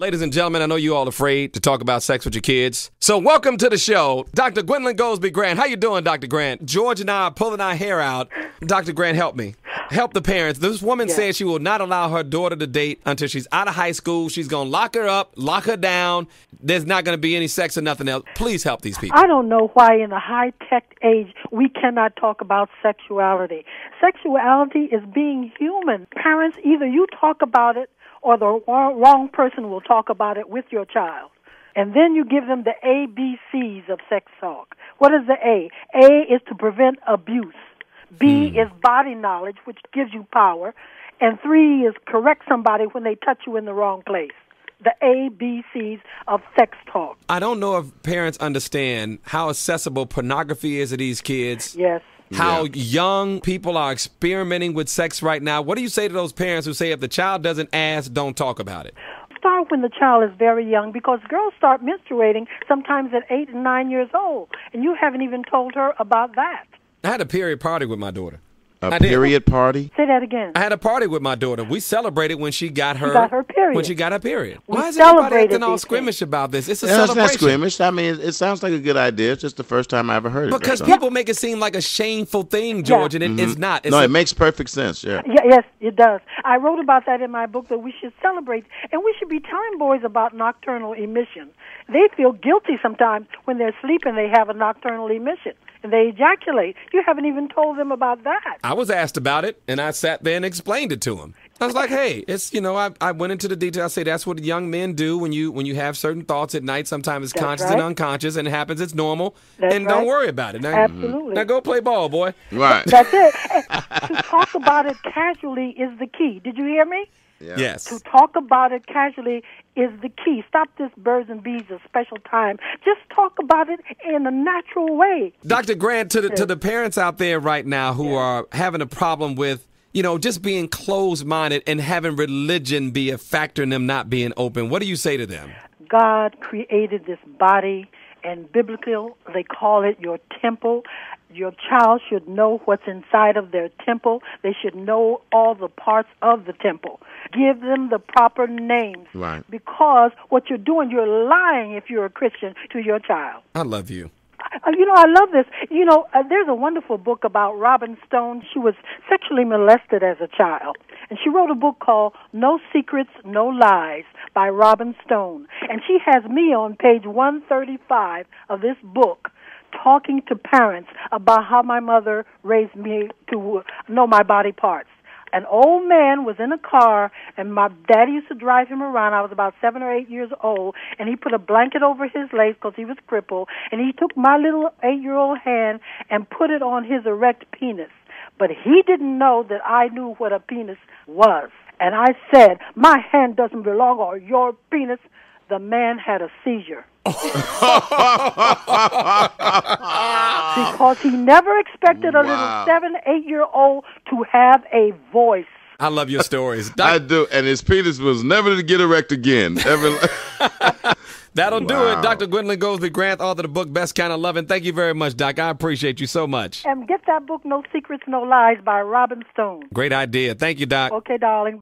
Ladies and gentlemen, I know you all afraid to talk about sex with your kids. So welcome to the show, Dr. Gwendolyn Goldsby Grant. How you doing, Dr. Grant? George and I are pulling our hair out. Dr. Grant, help me. Help the parents. This woman says she will not allow her daughter to date until she's out of high school. She's going to lock her up, lock her down. There's not going to be any sex or nothing else. Please help these people. I don't know why in a high-tech age we cannot talk about sexuality. Sexuality is being human. Parents, either you talk about it or the wrong person will talk about it with your child. And then you give them the ABCs of sex talk. What is the A? A is to prevent abuse. B is body knowledge, which gives you power. And 3 is correct somebody when they touch you in the wrong place. The ABCs of sex talk. I don't know if parents understand how accessible pornography is to these kids. Yes. How young people are experimenting with sex right now. What do you say to those parents who say if the child doesn't ask, don't talk about it? Start when the child is very young, because girls start menstruating sometimes at 8 and 9 years old, and you haven't even told her about that. I had a period party with my daughter. A period party? Say that again. I had a party with my daughter. We celebrated when she got her period. When she got her period. We Why is everybody acting all these squeamish about this? It's a It's celebration. not squeamish. I mean, it sounds like a good idea. It's just the first time I ever heard it. Because people make it seem like a shameful thing, George, and it's not. It's it makes perfect sense, Yes, it does. I wrote about that in my book, that we should celebrate, and we should be telling boys about nocturnal emission. They feel guilty sometimes when they're sleeping, they have a nocturnal emission, and they ejaculate. You haven't even told them about that. I was asked about it, and I sat there and explained it to him. I was like, hey, it's, I went into the detail. I say that's what young men do when you have certain thoughts at night. Sometimes it's conscious and unconscious, and it happens. It's normal. Don't worry about it. Now, Absolutely. Now go play ball, boy. Right. That's it. To talk about it casually is the key. Did you hear me? Yeah. Yes. To talk about it casually is the key. Stop this birds and bees a special time. Just talk about it in a natural way. Dr. Grant, to the parents out there right now who are having a problem with, just being closed-minded and having religion be a factor in them not being open, what do you say to them? God created this body, and biblical, they call it your temple. Your child should know what's inside of their temple. They should know all the parts of the temple. Give them the proper names. Right. Because what you're doing, you're lying if you're a Christian to your child. I love you. I love this. There's a wonderful book about Robin Stone. She was sexually molested as a child. And she wrote a book called No Secrets, No Lies by Robin Stone. And she has me on page 135 of this book talking to parents about how my mother raised me to know my body parts. An old man was in a car, and my daddy used to drive him around. I was about 7 or 8 years old, and he put a blanket over his legs because he was crippled, and he took my little 8-year-old hand and put it on his erect penis. But he didn't know that I knew what a penis was. And I said, my hand doesn't belong on your penis. The man had a seizure. Because he never expected a little 7, 8-year-old to have a voice. I love your stories. I do, and his penis was never to get erect again. That'll do it. Dr. Gwendolyn Goldsby Grant, author of the book Best Kind of Loving. Thank you very much, Doc. I appreciate you so much. And get that book, No Secrets, No Lies, by Robin Stone. Great idea. Thank you, Doc. Okay, darling.